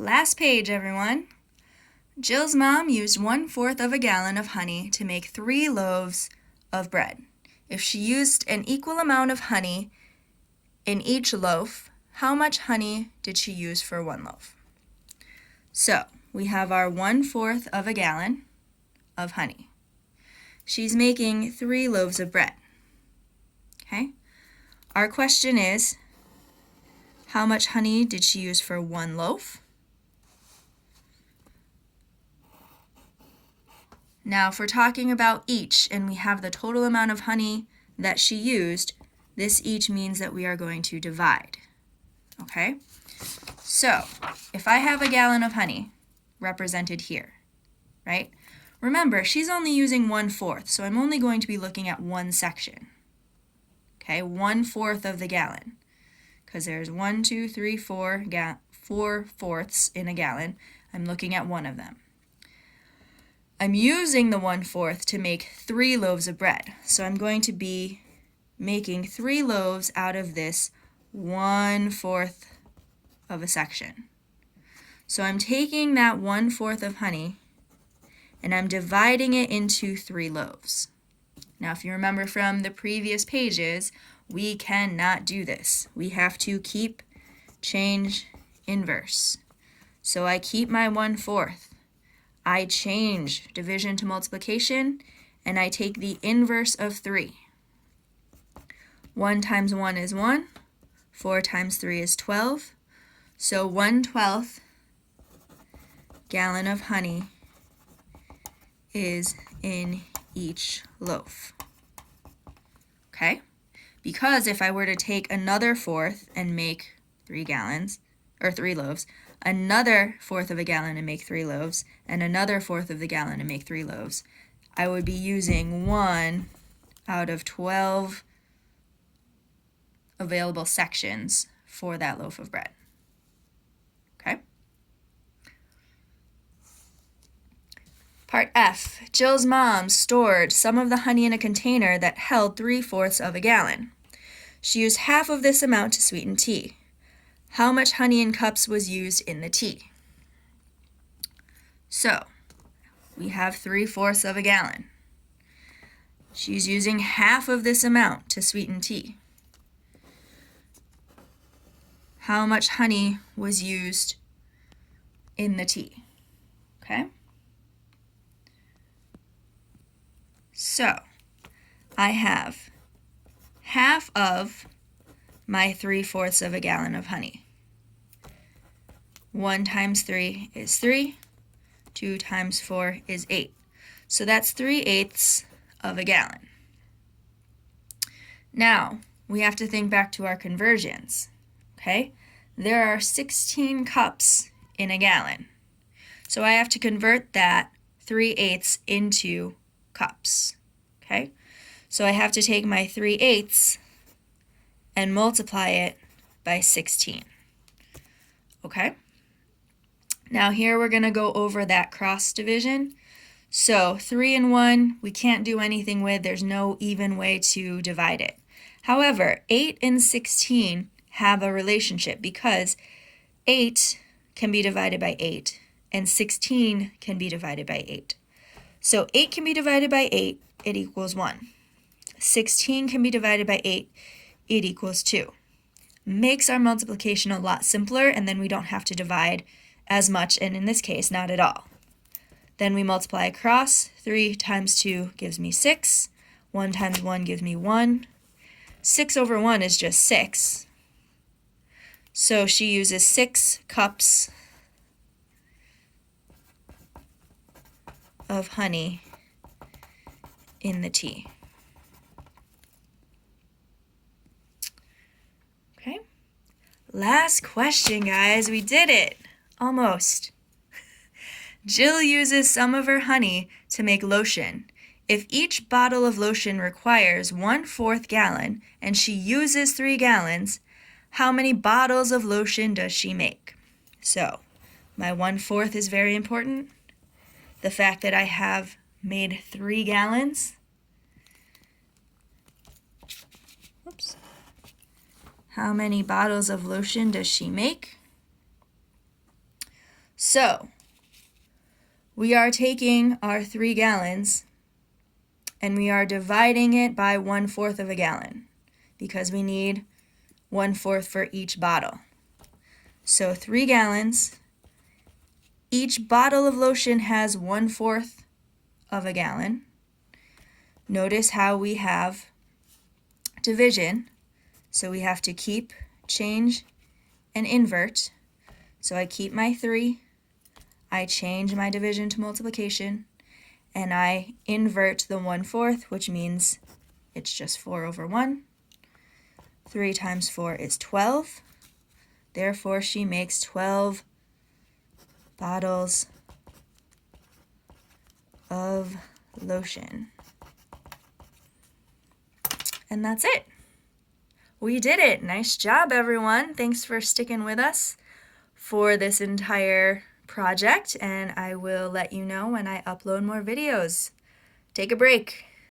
Last page, everyone. Jill's mom used 1/4 of a gallon of honey to make 3 loaves of bread. If she used an equal amount of honey in each loaf, how much honey did she use for 1 loaf? So, we have our 1/4 of a gallon of honey. She's making 3 loaves of bread. Okay? Our question is, how much honey did she use for 1 loaf? Now, if we're talking about each and we have the total amount of honey that she used, this each means that we are going to divide. Okay? So, if I have a gallon of honey represented here, right? Remember, she's only using 1/4, so I'm only going to be looking at one section. Okay, 1/4 of the gallon. Because there's 1, 2, 3, 4 fourths in a gallon. I'm looking at one of them. I'm using the 1/4 to make 3 loaves of bread. So I'm going to be making 3 loaves out of this 1/4 of a section. So I'm taking that 1/4 of honey and I'm dividing it into 3 loaves. Now, if you remember from the previous pages, we cannot do this. We have to keep, change, inverse. So I keep my 1/4. I change division to multiplication, and I take the inverse of 3. 1 times 1 is 1. 4 times 3 is 12. So 1/12 gallon of honey is in each loaf. Okay? Because if I were to take another 1/4 and make 3 gallons, or 3 loaves, another 1/4 of a gallon and make 3 loaves, and another 1/4 of the gallon and make 3 loaves, I would be using 1 out of 12 available sections for that loaf of bread. Okay? Part F. Jill's mom stored some of the honey in a container that held 3/4 of a gallon. She used half of this amount to sweeten tea. How much honey in cups was used in the tea? So, we have 3/4 of a gallon. She's using half of this amount to sweeten tea. How much honey was used in the tea? Okay? So, I have half of my 3/4 of a gallon of honey. 1 times 3 is 3. 2 times 4 is 8. So that's 3/8 of a gallon. Now, we have to think back to our conversions. Okay? There are 16 cups in a gallon. So I have to convert that 3/8 into cups. Okay? So I have to take my 3/8 and multiply it by 16. Okay? Now here we're going to go over that cross division. So 3 and 1 we can't do anything with. There's no even way to divide it. However, 8 and 16 have a relationship because 8 can be divided by 8 and 16 can be divided by 8. So 8 can be divided by 8, it equals 1. 16 can be divided by 8, it equals 2. Makes our multiplication a lot simpler, and then we don't have to divide as much, and in this case, not at all. Then we multiply across. 3 times 2 gives me 6. 1 times 1 gives me 1. 6 over 1 is just 6. So she uses 6 cups of honey in the tea. Okay. Last question, guys. We did it. Almost. Jill uses some of her honey to make lotion. If each bottle of lotion requires 1/4 gallon and she uses 3 gallons, how many bottles of lotion does she make? So, my 1/4 is very important. The fact that I have made 3 gallons. Oops. How many bottles of lotion does she make? So we are taking our 3 gallons and we are dividing it by 1/4 of a gallon because we need 1/4 for each bottle. So 3 gallons, each bottle of lotion has 1/4 of a gallon. Notice how we have division. So we have to keep, change, and invert. So I keep my 3, I change my division to multiplication, and I invert the 1/4, which means it's just 4/1. 3 times 4 is 12. Therefore, she makes 12 bottles of lotion. And that's it. We did it. Nice job, everyone. Thanks for sticking with us for this entire project, and I will let you know when I upload more videos. Take a break.